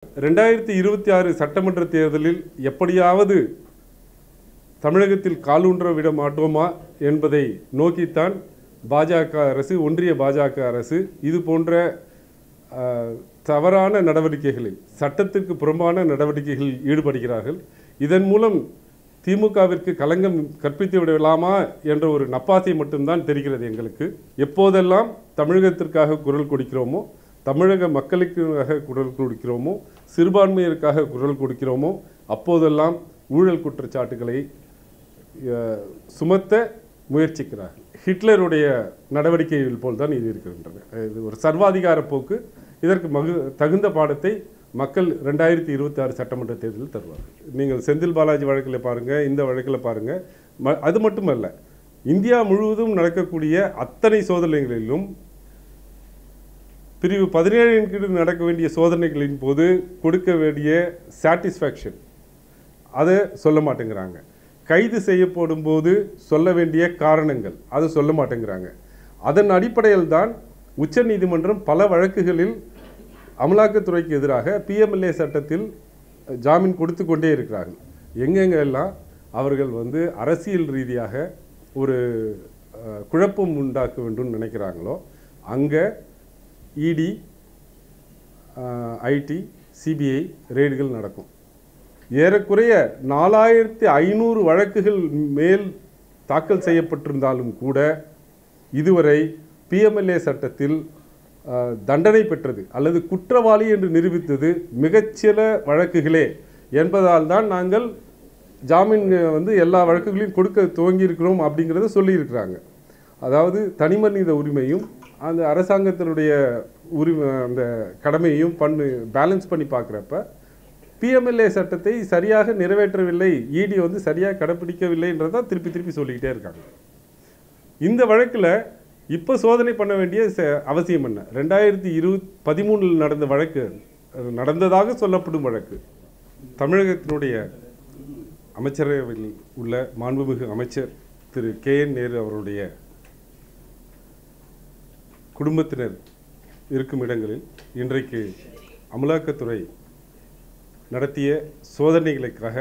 2026 சட்டமன்ற தேர்தலில் எப்படியாவது தமிழகத்தில் காலூன்ற விட மாட்டோமா என்பதை நோக்கித்தான் பாஜக அரசு, ஒன்றிய பாஜக அரசு இது போன்ற தவறான நடவடிக்கைகளில், சட்டத்துக்கு புறம்பான நடவடிக்கைகளில் ஈடுபடுகிறார்கள். இதன் மூலம் திமுகவிற்கு களங்கம் கற்பித்து விடலாமா என்ற ஒரு நப்பாசை மட்டும்தான் தெரிகிறது எங்களுக்கு. எப்போதெல்லாம் தமிழகத்திற்காக குரல் கொடுக்கிறோமோ, தமிழக மக்களுக்காக குரல் கொடுக்கிறோமோ, சிறுபான்மையருக்காக குரல் கொடுக்கிறோமோ, அப்போதெல்லாம் ஊழல் குற்றச்சாட்டுகளை சுமத்த முயற்சிக்கிறார்கள். ஹிட்லருடைய நடவடிக்கைகள் போல்தான் இது இருக்கின்றன. இது ஒரு சர்வாதிகார போக்கு. இதற்கு தகுந்த பாடத்தை மக்கள் 2026 சட்டமன்ற தேர்தலில் தருவார்கள். நீங்கள் செந்தில் பாலாஜி வழக்கில் பாருங்கள், இந்த வழக்கில் பாருங்கள். அது மட்டுமல்ல, இந்தியா முழுவதும் நடக்கக்கூடிய அத்தனை சோதனைகளிலும் பிரிவு 17 கீழ் நடக்க வேண்டிய சோதனைகளின் போது கொடுக்க வேண்டிய சாட்டிஸ்ஃபேக்ஷன் அதை சொல்ல மாட்டேங்கிறாங்க. கைது செய்யப்படும் போது சொல்ல வேண்டிய காரணங்கள் அதை சொல்ல மாட்டேங்கிறாங்க. அதன் அடிப்படையில் தான் உச்ச நீதிமன்றம் பல வழக்குகளில் அமலாக்கத்துறைக்கு எதிராக PMLA சட்டத்தில் ஜாமீன் கொடுத்து கொண்டே இருக்கிறார்கள். எங்கெங்கெல்லாம் அவர்கள் அரசியல் ரீதியாக ஒரு குழப்பம் உண்டாக்க வேண்டும் நினைக்கிறாங்களோ அங்கே ED, IT, CBI ரெய்டுகள் நடக்கும். ஏறக்குறைய 4500 வழக்குகள் மேல் தாக்கல் செய்யப்பட்டிருந்தாலும் கூட இதுவரை PMLA சட்டத்தில் தண்டனை பெற்றது அல்லது குற்றவாளி என்று நிரூபித்தது மிகச்சில வழக்குகளே என்பதால் தான் நாங்கள் ஜாமீன் எல்லா வழக்குகளையும் கொடுக்க துவங்கியிருக்கிறோம் அப்படிங்கிறத சொல்லியிருக்கிறாங்க. அதாவது தனிமனித உரிமையும் அந்த அரசாங்கத்தினுடைய அந்த கடமையையும் பேலன்ஸ் பண்ணி பார்க்குறப்ப PMLA சட்டத்தை சரியாக நிறைவேற்றவில்லை, ED சரியாக கடைப்பிடிக்கவில்லைன்றதான் திருப்பி திருப்பி சொல்லிக்கிட்டே இருக்காங்க. இந்த வழக்கில் இப்போ சோதனை பண்ண வேண்டிய அவசியம் என்ன? 2013 நடந்த வழக்கு, நடந்ததாக சொல்லப்படும் வழக்கு. தமிழகத்தினுடைய அமைச்சரவையில் உள்ள மாண்புமிகு அமைச்சர் திரு KN நேரு அவருடைய குடும்பத்தினர் இருக்கும் இடங்களில் இன்றைக்கு அமலாக்கத்துறை நடத்திய சோதனைகளுக்காக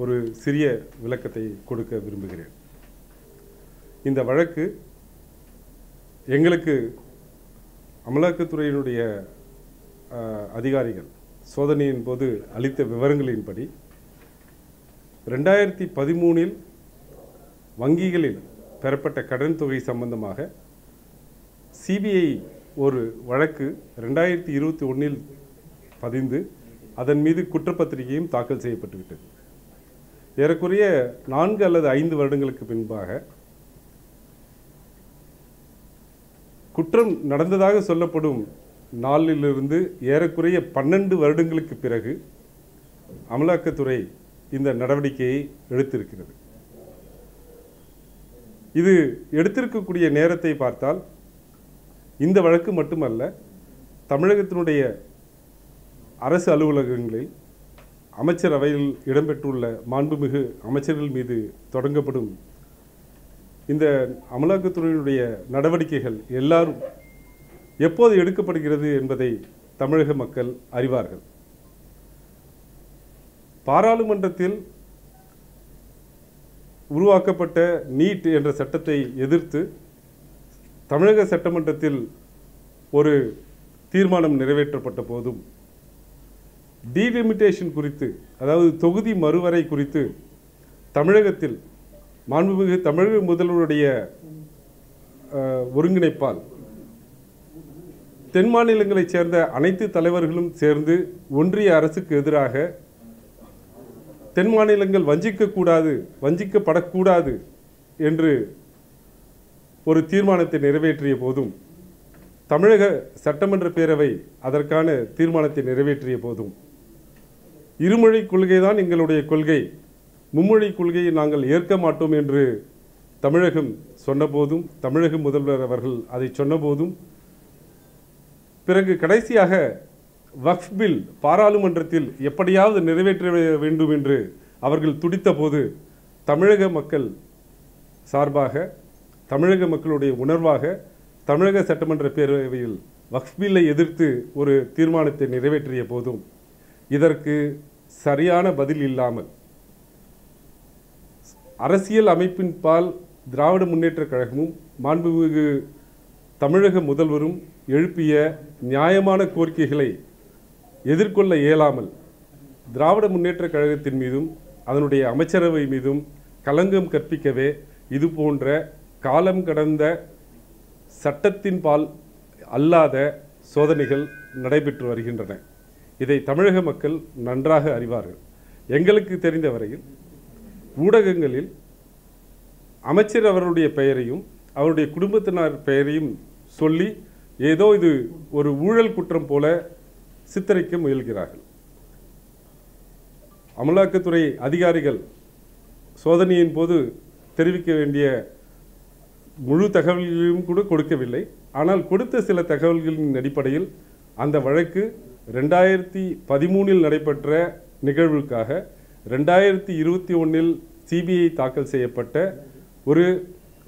ஒரு சிறிய விளக்கத்தை கொடுக்க விரும்புகிறேன். இந்த வழக்கு எங்களுக்கு அமலாக்கத்துறையினுடைய அதிகாரிகள் சோதனையின் போது அளித்த விவரங்களின்படி 2013 வங்கிகளில் பெறப்பட்ட கடன் தொகை சம்பந்தமாக CBI ஒரு வழக்கு 2021 பதிந்து அதன் மீது குற்றப்பத்திரிகையும் தாக்கல் செய்யப்பட்டுவிட்டது. ஏறக்குறைய 4 அல்லது 5 வருடங்களுக்கு பின்பாக குற்றம் நடந்ததாக சொல்லப்படும் நாளிலிருந்து ஏறக்குறைய 12 வருடங்களுக்கு பிறகு அமலாக்கத்துறை இந்த நடவடிக்கையை எடுத்திருக்கிறது. இது எடுத்திருக்கக்கூடிய நேரத்தை பார்த்தால் இந்த வழக்கு மட்டுமல்ல, தமிழகத்தினுடைய அரசு அலுவலகங்களில் அமைச்சரவையில் இடம்பெற்றுள்ள மாண்புமிகு அமைச்சர்கள் மீது தொடங்கப்படும் இந்த அமலாக்கத்துறையினுடைய நடவடிக்கைகள் எல்லாரும் எப்போது எடுக்கப்படுகிறது என்பதை தமிழக மக்கள் அறிவார்கள். பாராளுமன்றத்தில் உருவாக்கப்பட்ட நீட் என்ற சட்டத்தை எதிர்த்து தமிழக சட்டமன்றத்தில் ஒரு தீர்மானம் நிறைவேற்றப்பட்ட போதும் டீலிமிட்டேஷன் குறித்து, அதாவது தொகுதி மறுவரை குறித்து தமிழகத்தில் மாண்புமிகு தமிழக முதல்வருடைய ஒருங்கிணைப்பால் தென் மாநிலங்களைச் சேர்ந்த அனைத்து தலைவர்களும் சேர்ந்து ஒன்றிய அரசுக்கு எதிராக தென் மாநிலங்கள் வஞ்சிக்கப்படக்கூடாது என்று ஒரு தீர்மானத்தை நிறைவேற்றிய போதும், தமிழக சட்டமன்ற பேரவை அதற்கான தீர்மானத்தை நிறைவேற்றிய போதும், இருமொழி கொள்கைதான் எங்களுடைய கொள்கை, மும்மொழி கொள்கையை நாங்கள் ஏற்க மாட்டோம் என்று தமிழகம் சொன்னபோதும், தமிழக முதல்வர் அவர்கள் அதை சொன்னபோதும், பிறகு கடைசியாக வக்ஃப் பில் பாராளுமன்றத்தில் எப்படியாவது நிறைவேற்ற வேண்டும் என்று அவர்கள் துடித்த போது தமிழக மக்கள் சார்பாக, தமிழக மக்களுடைய உணர்வாக தமிழக சட்டமன்ற பேரவையில் வக்ஃப் பில்லை எதிர்த்து ஒரு தீர்மானத்தை நிறைவேற்றிய போதும் இதற்கு சரியான பதில் இல்லாமல் அரசியல் அமைப்பின் பால் திராவிட முன்னேற்றக் கழகமும் மாண்புமிகு தமிழக முதல்வரும் எழுப்பிய நியாயமான கோரிக்கைகளை எதிர்கொள்ள இயலாமல் திராவிட முன்னேற்றக் கழகத்தின் மீதும் அதனுடைய அமைச்சரவை மீதும் களங்கம் கற்பிக்கவே இது போன்ற காலம் கடந்த சட்டத்தின் பால் அல்லாத சோதனைகள் நடைபெற்று வருகின்றன. இதை தமிழக மக்கள் நன்றாக அறிவார்கள். எங்களுக்கு தெரிந்த வரையில் ஊடகங்களில் அமைச்சர் அவருடைய பெயரையும் அவருடைய குடும்பத்தினர் பெயரையும் சொல்லி ஏதோ இது ஒரு ஊழல் குற்றம் போல சித்தரிக்க முயல்கிறார்கள். அமலாக்கத்துறை அதிகாரிகள் சோதனையின் போது தெரிவிக்க வேண்டிய முழு தகவல்களையும் கூட கொடுக்கவில்லை. ஆனால் கொடுத்த சில தகவல்களின் அடிப்படையில் அந்த வழக்கு 2013 நடைபெற்ற நிகழ்வுக்காக 2021 சிபிஐ தாக்கல் செய்யப்பட்ட ஒரு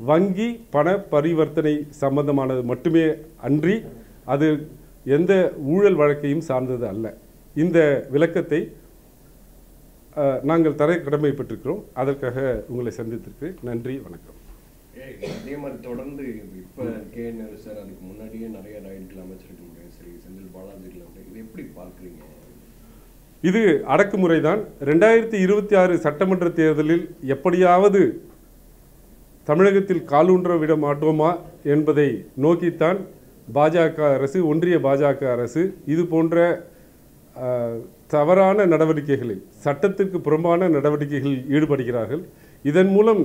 வங்கி பண பரிவர்த்தனை சம்பந்தமானது மட்டுமே அன்றி அது எந்த ஊழல் வழக்கையும் சார்ந்தது அல்ல. இந்த விளக்கத்தை நாங்கள் தர கடமைப்பட்டிருக்கிறோம். அதற்காக உங்களை சந்தித்திருக்கு. நன்றி, வணக்கம். அதே மாதிரி தொடர்ந்து இப்போ கேஎன்ஆர் சார் அதுக்கு முன்னாடியே நிறைய ரைடுகள் அமைச்சிருக்க முடியும். சரி, செந்தில் பாலாஜிகள் இது எப்படி பார்க்குறீங்க? இது அடக்குமுறை தான். 2026 சட்டமன்ற தேர்தலில் எப்படியாவது தமிழகத்தில் காலூன்ற விட மாட்டோமா என்பதை நோக்கித்தான் பாஜக அரசு, ஒன்றிய பாஜக அரசு இது போன்ற தவறான நடவடிக்கைகளில், சட்டத்திற்கு புறம்பான நடவடிக்கைகளில் ஈடுபடுகிறார்கள். இதன் மூலம்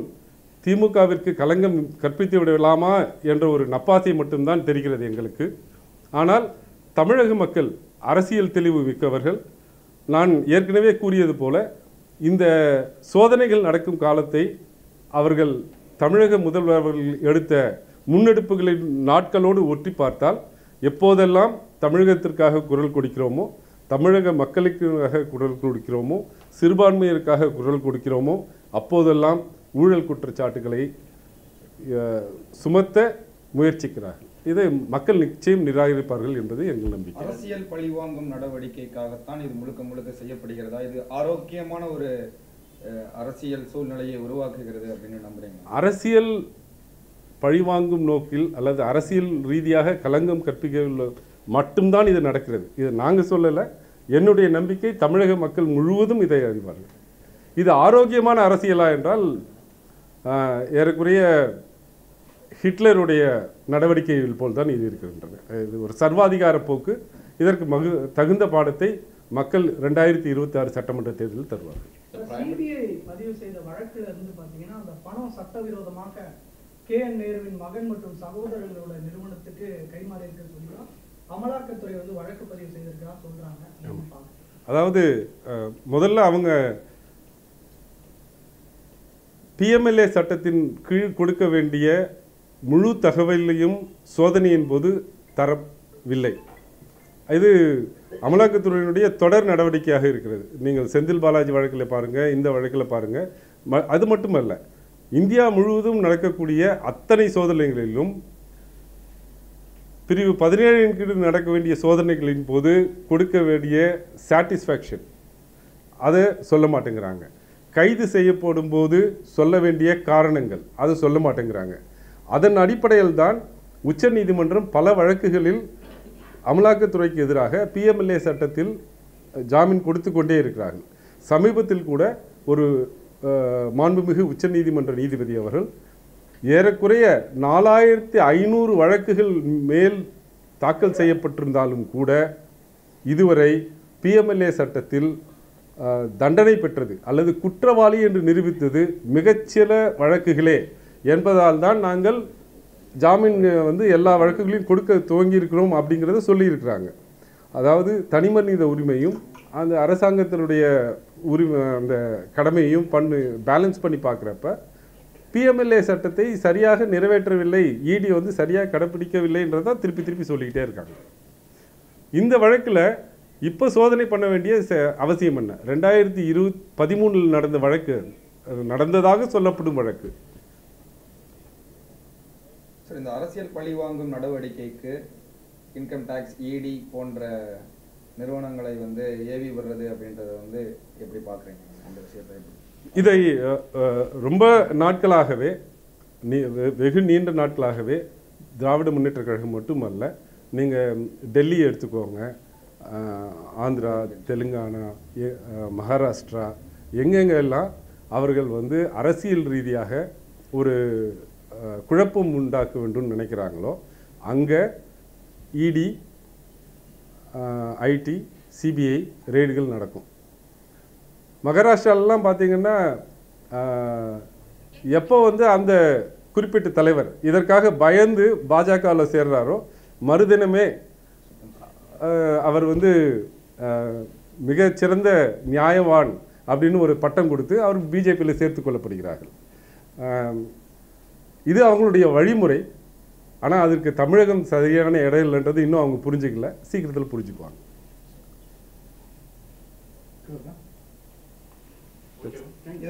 திமுகவிற்கு களங்கம் கற்பித்து விடலாமா என்ற ஒரு நப்பாசை மட்டும்தான் தெரிகிறது எங்களுக்கு. ஆனால் தமிழக மக்கள் அரசியல் தெளிவு மிக்கவர்கள். நான் ஏற்கனவே கூறியது போல இந்த சோதனைகள் நடக்கும் காலத்தை அவர்கள் தமிழக முதல்வர்கள் எடுத்த முன்னெடுப்புகளின் நாட்களோடு ஒட்டி பார்த்தால் எப்போதெல்லாம் தமிழகத்திற்காக குரல் கொடுக்கிறோமோ, தமிழக மக்களுக்காக குரல் கொடுக்கிறோமோ, சிறுபான்மையருக்காக குரல் கொடுக்கிறோமோ அப்போதெல்லாம் ஊழல் குற்றச்சாட்டுகளை சுமத்த முயற்சிக்கிறார்கள். இதை மக்கள் நிச்சயம் நிராகரிப்பார்கள் என்பது எங்கள் நம்பிக்கை. அரசியல் பழிவாங்கும் நடவடிக்கைக்காகத்தான் இது முழுக்க முழுக்க செய்யப்படுகிறதா? இது ஆரோக்கியமான ஒரு அரசியல் சூழ்நிலையை உருவாக்குகிறது அப்படின்னு நம்புறீங்க? அரசியல் பழிவாங்கும் நோக்கில் அல்லது அரசியல் ரீதியாக களங்கம் கற்பிக்க மட்டும்தான் இது நடக்கிறது. இது நாங்கள் சொல்லலை. என்னுடைய நம்பிக்கை தமிழக மக்கள் முழுவதும் இதை அறிவார்கள். இது ஆரோக்கியமான அரசியலா என்றால் ஏறக்குறைய ஹிட்லருடைய நடவடிக்கைகள் போல் தான் இது இருக்கின்றன. இது ஒரு சர்வாதிகார போக்கு. இதற்கு தகுந்த பாடத்தை மக்கள் 2026 சட்டமன்ற தேர்தலில் தருவார்கள். சிபிஐ பதிவு செய்த வழக்குல இருந்து பாத்தீங்கன்னா அந்த பணம் சட்டவிரோதமாக கேஎன் நேருவின் மகன் மற்றும் சகோதரர்களோட நிறுவனத்துக்கு கைமாறி இருக்கு சொல்லி அமலாக்கத்துறை வழக்கு பதிவு செய்திருக்கா சொல்றாங்க. அதாவது முதல்ல அவங்க பிஎம்எல்ஏ சட்டத்தின் கீழ் கொடுக்க வேண்டிய முழு தகவலையும் சோதனையின் போது தரவில்லை. இது அமலாக்கத்துறையினுடைய தொடர் நடவடிக்கையாக இருக்கிறது. நீங்கள் செந்தில் பாலாஜி வழக்கில் பாருங்கள், இந்த வழக்கில் பாருங்கள். அது மட்டுமல்ல, இந்தியா முழுவதும் நடக்கக்கூடிய அத்தனை சோதனைகளிலும் பிரிவு 17 கீழ் நடக்க வேண்டிய சோதனைகளின் போது கொடுக்க வேண்டிய சாட்டிஸ்ஃபேக்ஷன் அதை சொல்ல மாட்டேங்கிறாங்க. கைது செய்யப்படும் போது சொல்ல வேண்டிய காரணங்கள் அது சொல்ல மாட்டேங்கிறாங்க. அதன் அடிப்படையில் தான் உச்சநீதிமன்றம் பல வழக்குகளில் அமலாக்கத்துறைக்கு எதிராக பிஎம்எல்ஏ சட்டத்தில் ஜாமீன் கொடுத்து கொண்டே இருக்கிறார்கள். சமீபத்தில் கூட ஒரு மாண்புமிகு உச்சநீதிமன்ற நீதிபதி அவர்கள் ஏறக்குறைய 4500 வழக்குகள் மேல் தாக்கல் செய்யப்பட்டிருந்தாலும் கூட இதுவரை பிஎம்எல்ஏ சட்டத்தில் தண்டனை பெற்றது அல்லது குற்றவாளி என்று நிரூபித்தது மிகச்சில வழக்குகளே என்பதால் தான் நாங்கள் ஜாமீன் எல்லா வழக்குகளையும் கொடுக்க துவங்கி இருக்கிறோம் அப்படிங்கிறத சொல்லியிருக்கிறாங்க. அதாவது தனிமனித உரிமையும் அந்த அரசாங்கத்தினுடைய உரிமை அந்த கடமையும் பேலன்ஸ் பண்ணி பார்க்குறப்ப பிஎம்எல்ஏ சட்டத்தை சரியாக நிறைவேற்றவில்லை, இடி சரியாக கடைப்பிடிக்கவில்லைன்றதான் திருப்பி திருப்பி சொல்லிக்கிட்டே இருக்காங்க. இந்த வழக்கில் இப்போ சோதனை பண்ண வேண்டிய அவசியம் என்ன? 2013 நடந்த வழக்கு, நடந்ததாக சொல்லப்படும் வழக்கு. இந்த அரசியல் பழிவாங்கும் நடவடிக்கைக்கு இன்கம் டாக்ஸ், இடி போன்ற நிறுவனங்களை வந்து ஏவி விடுறது அப்படின்றத வந்து எப்படி பார்க்குறீங்க அந்த விஷயத்தை எப்படி? இதை ரொம்ப நாட்களாகவே வெகு நீண்ட நாட்களாகவே திராவிட முன்னேற்ற கழகம் மட்டுமல்ல, நீங்கள் டெல்லி எடுத்துக்கோங்க, ஆந்திரா, தெலுங்கானா, மகாராஷ்டிரா, எங்கெங்கெல்லாம் அவர்கள் வந்து அரசியல் ரீதியாக ஒரு குழப்பம் உண்டாக்க வேண்டும் நினைக்கிறாங்களோ அங்கே இடி, ஐடி, சிபிஐ ரெய்டுகள் நடக்கும். மகாராஷ்டிராலெலாம் பார்த்தீங்கன்னா எப்போ வந்து அந்த குறிப்பிட்ட தலைவர் இதற்காக பயந்து பாஜகவில் சேர்றாரோ மறுதினமே அவர் வந்து மிகச்சிறந்த நியாயவான் அப்படின்னு ஒரு பட்டம் கொடுத்து அவர் பிஜேபியில் சேர்த்து கொள்ளப்படுகிறார்கள். இது அவங்களுடைய வழிமுறை. ஆனால் அதற்கு தமிழகம் சரியான இடம் இல்லைன்றது இன்னும் அவங்க புரிஞ்சுக்கல, சீக்கிரத்தில் புரிஞ்சுக்குவாங்க.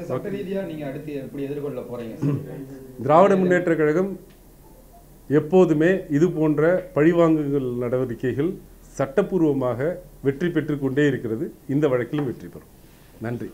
சட்ட ரீதியா நீங்க அடுத்து எப்படி எதிர்கொள்ள போறீங்க? திராவிட முன்னேற்ற கழகம் எப்போதுமே இது போன்ற பழிவாங்குதல் நடவடிக்கைகள் சட்டப்பூர்வமாக வெற்றி பெற்று கொண்டே இருக்கிறது. இந்த வழக்கிலும் வெற்றி பெறும். நன்றி.